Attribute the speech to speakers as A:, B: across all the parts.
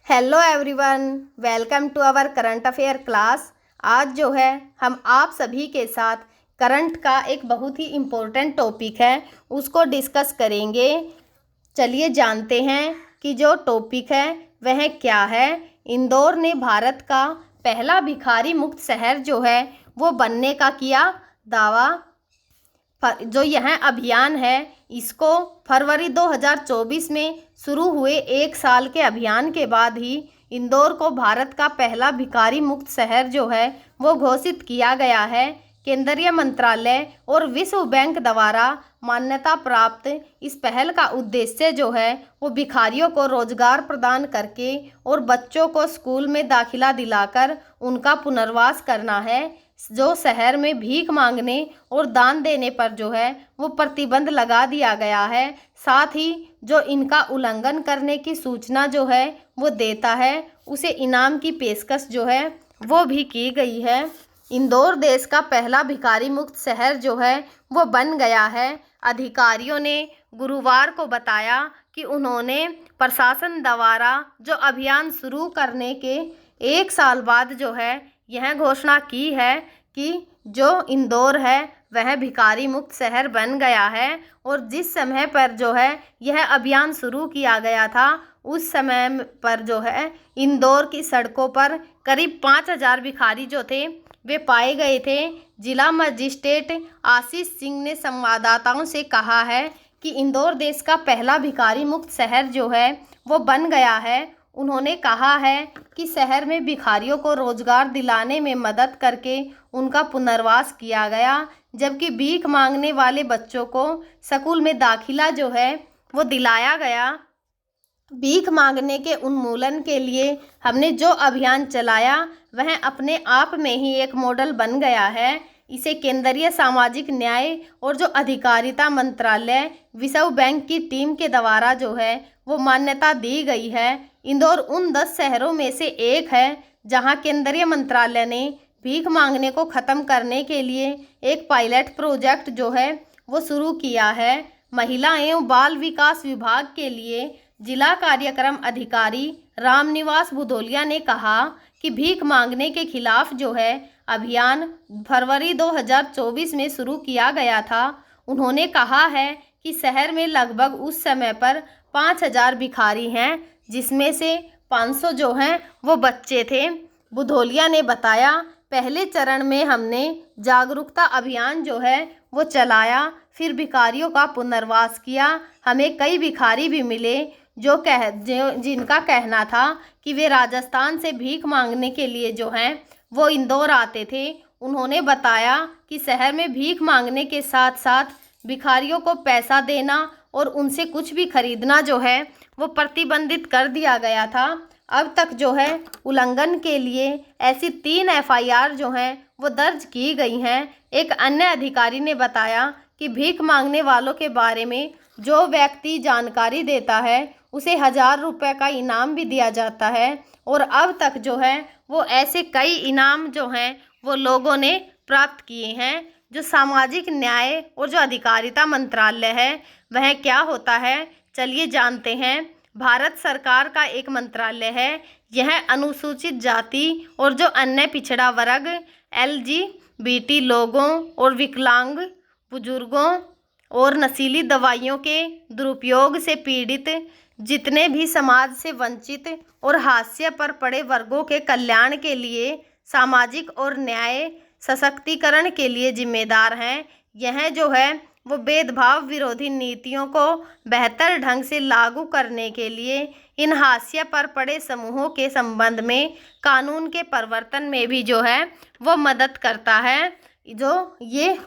A: Hello everyone, welcome to our current affair class. आज जो है हम आप सभी के साथ करंट का एक बहुत ही इम्पोर्टेंट टॉपिक है उसको डिस्कस करेंगे। चलिए जानते हैं कि जो टॉपिक है वह क्या है। इंदौर ने भारत का पहला भिखारी मुक्त शहर जो है वो बनने का किया दावा। जो यह अभियान है इसको फरवरी 2024 में शुरू हुए 1 साल के अभियान के बाद ही इंदौर को भारत का पहला भिखारी मुक्त शहर जो है वो घोषित किया गया है। केंद्रीय मंत्रालय और विश्व बैंक द्वारा मान्यता प्राप्त इस पहल का उद्देश्य जो है वो भिखारियों को रोजगार प्रदान करके और बच्चों को स्कूल में दाखिला दिलाकर उनका पुनर्वास करना है। जो शहर में भीख मांगने और दान देने पर जो है वो प्रतिबंध लगा दिया गया है। साथ ही जो इनका उल्लंघन करने की सूचना जो है वो देता है उसे इनाम की पेशकश जो है वो भी की गई है। इंदौर देश का पहला भिखारी मुक्त शहर जो है वो बन गया है। अधिकारियों ने गुरुवार को बताया कि उन्होंने प्रशासन द्वारा जो अभियान शुरू करने के 1 साल बाद जो है यह घोषणा की है कि जो इंदौर है वह भिखारी मुक्त शहर बन गया है। और जिस समय पर जो है यह अभियान शुरू किया गया था उस समय पर जो है इंदौर की सड़कों पर करीब 5,000 भिखारी जो थे वे पाए गए थे। जिला मजिस्ट्रेट आशीष सिंह ने संवाददाताओं से कहा है कि इंदौर देश का पहला भिखारी मुक्त शहर जो है वो बन गया है। उन्होंने कहा है कि शहर में भिखारियों को रोजगार दिलाने में मदद करके उनका पुनर्वास किया गया, जबकि भीख मांगने वाले बच्चों को स्कूल में दाखिला जो है वो दिलाया गया। भीख मांगने के उन्मूलन के लिए हमने जो अभियान चलाया वह अपने आप में ही एक मॉडल बन गया है। इसे केंद्रीय सामाजिक न्याय और जो अधिकारिता मंत्रालय विश्व बैंक की टीम के द्वारा जो है वो मान्यता दी गई है। इंदौर उन 10 शहरों में से एक है जहां केंद्रीय मंत्रालय ने भीख मांगने को ख़त्म करने के लिए एक पायलट प्रोजेक्ट जो है वो शुरू किया है। महिला एवं बाल विकास विभाग के लिए जिला कार्यक्रम अधिकारी रामनिवास बुधोलिया ने कहा कि भीख मांगने के खिलाफ जो है अभियान फरवरी 2024 में शुरू किया गया था। उन्होंने कहा है कि शहर में लगभग उस समय पर 5,000 भिखारी हैं, जिसमें से 500 जो हैं वो बच्चे थे। बुधोलिया ने बताया, पहले चरण में हमने जागरूकता अभियान जो है वो चलाया, फिर भिखारियों का पुनर्वास किया। हमें कई भिखारी भी मिले जिनका कहना था कि वे राजस्थान से भीख मांगने के लिए जो हैं वो इंदौर आते थे। उन्होंने बताया कि शहर में भीख मांगने के साथ साथ भिखारियों को पैसा देना और उनसे कुछ भी खरीदना जो है वो प्रतिबंधित कर दिया गया था। अब तक जो है उल्लंघन के लिए ऐसी 3 FIR जो हैं वो दर्ज की गई हैं। एक अन्य अधिकारी ने बताया कि भीख मांगने वालों के बारे में जो व्यक्ति जानकारी देता है उसे 1,000 रुपये का इनाम भी दिया जाता है। और अब तक जो है वो ऐसे कई इनाम जो हैं वो लोगों ने प्राप्त किए हैं। जो सामाजिक न्याय और जो अधिकारिता मंत्रालय है वह क्या होता है, चलिए जानते हैं। भारत सरकार का एक मंत्रालय है। यह अनुसूचित जाति और जो अन्य पिछड़ा वर्ग, LGBT लोगों और विकलांग बुजुर्गों और नशीली दवाइयों के दुरुपयोग से पीड़ित जितने भी समाज से वंचित और हाशिए पर पड़े वर्गों के कल्याण के लिए सामाजिक और न्याय सशक्तिकरण के लिए जिम्मेदार हैं। यह जो है वो भेदभाव विरोधी नीतियों को बेहतर ढंग से लागू करने के लिए इन हाशिए पर पड़े समूहों के संबंध में कानून के प्रवर्तन में भी जो है वो मदद करता है। जो ये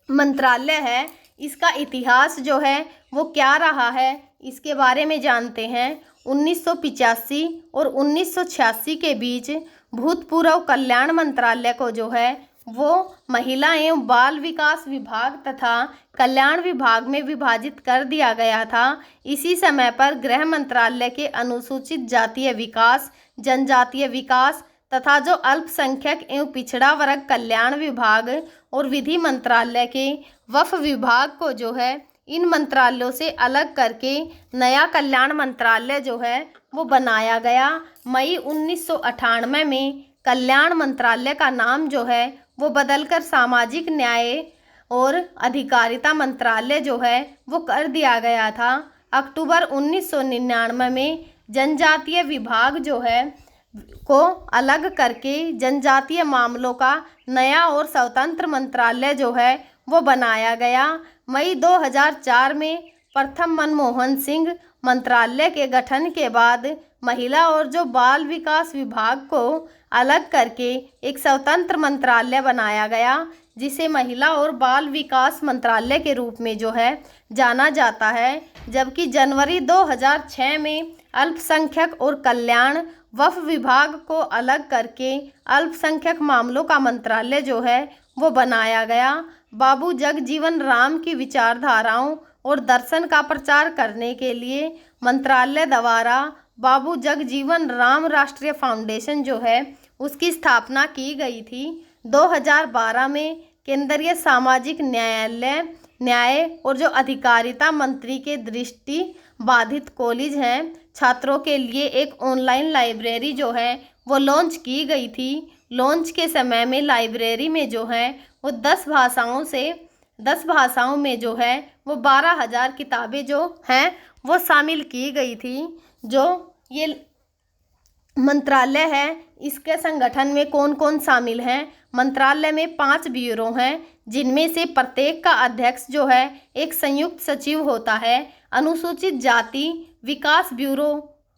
A: मंत्रालय है इसका इतिहास जो है वो क्या रहा है इसके बारे में जानते हैं। 1985 और 1986 के बीच भूतपूर्व कल्याण मंत्रालय को जो है वो महिला एवं बाल विकास विभाग तथा कल्याण विभाग में विभाजित कर दिया गया था। इसी समय पर गृह मंत्रालय के अनुसूचित जातीय विकास, जनजातीय विकास तथा जो अल्पसंख्यक एवं पिछड़ा वर्ग कल्याण विभाग और विधि मंत्रालय के वक्फ विभाग को जो है इन मंत्रालयों से अलग करके नया कल्याण मंत्रालय जो है वो बनाया गया। मई 1998 में कल्याण मंत्रालय का नाम जो है वो बदलकर सामाजिक न्याय और अधिकारिता मंत्रालय जो है वो कर दिया गया था। अक्टूबर 1999 में जनजातीय विभाग जो है को अलग करके जनजातीय मामलों का नया और स्वतंत्र मंत्रालय जो है वो बनाया गया। मई 2004 में प्रथम मनमोहन सिंह मंत्रालय के गठन के बाद महिला और जो बाल विकास विभाग को अलग करके एक स्वतंत्र मंत्रालय बनाया गया, जिसे महिला और बाल विकास मंत्रालय के रूप में जो है जाना जाता है। जबकि जनवरी 2006 में अल्पसंख्यक और कल्याण वक्फ विभाग को अलग करके अल्पसंख्यक मामलों का मंत्रालय जो है वो बनाया गया। बाबू जगजीवन राम की विचारधाराओं और दर्शन का प्रचार करने के लिए मंत्रालय द्वारा बाबू जगजीवन राम राष्ट्रीय फाउंडेशन जो है उसकी स्थापना की गई थी। 2012 में केंद्रीय सामाजिक न्याय और जो अधिकारिता मंत्री के दृष्टि बाधित कॉलेज हैं छात्रों के लिए एक ऑनलाइन लाइब्रेरी जो है वो लॉन्च की गई थी। लॉन्च के समय में लाइब्रेरी में जो है वो 10 भाषाओं में जो है वो 12,000 किताबें जो हैं वो शामिल की गई थी। जो ये मंत्रालय है इसके संगठन में कौन कौन शामिल हैं? मंत्रालय में 5 ब्यूरो हैं, जिनमें से प्रत्येक का अध्यक्ष जो है एक संयुक्त सचिव होता है। अनुसूचित जाति विकास ब्यूरो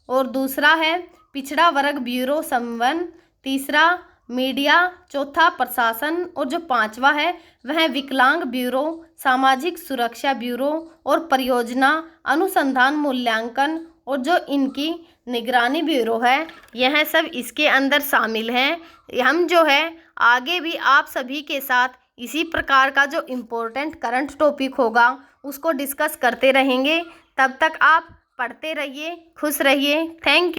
A: और दूसरा है पिछड़ा वर्ग ब्यूरो समवन, तीसरा मीडिया, चौथा प्रशासन और जो 5वां है वह विकलांग ब्यूरो, सामाजिक सुरक्षा ब्यूरो और परियोजना अनुसंधान मूल्यांकन और जो इनकी निगरानी ब्यूरो है, यह सब इसके अंदर शामिल हैं। हम जो है आगे भी आप सभी के साथ इसी प्रकार का जो इम्पोर्टेंट करंट टॉपिक होगा उसको डिस्कस करते रहेंगे। तब तक आप पढ़ते रहिए, खुश रहिए। Thank you.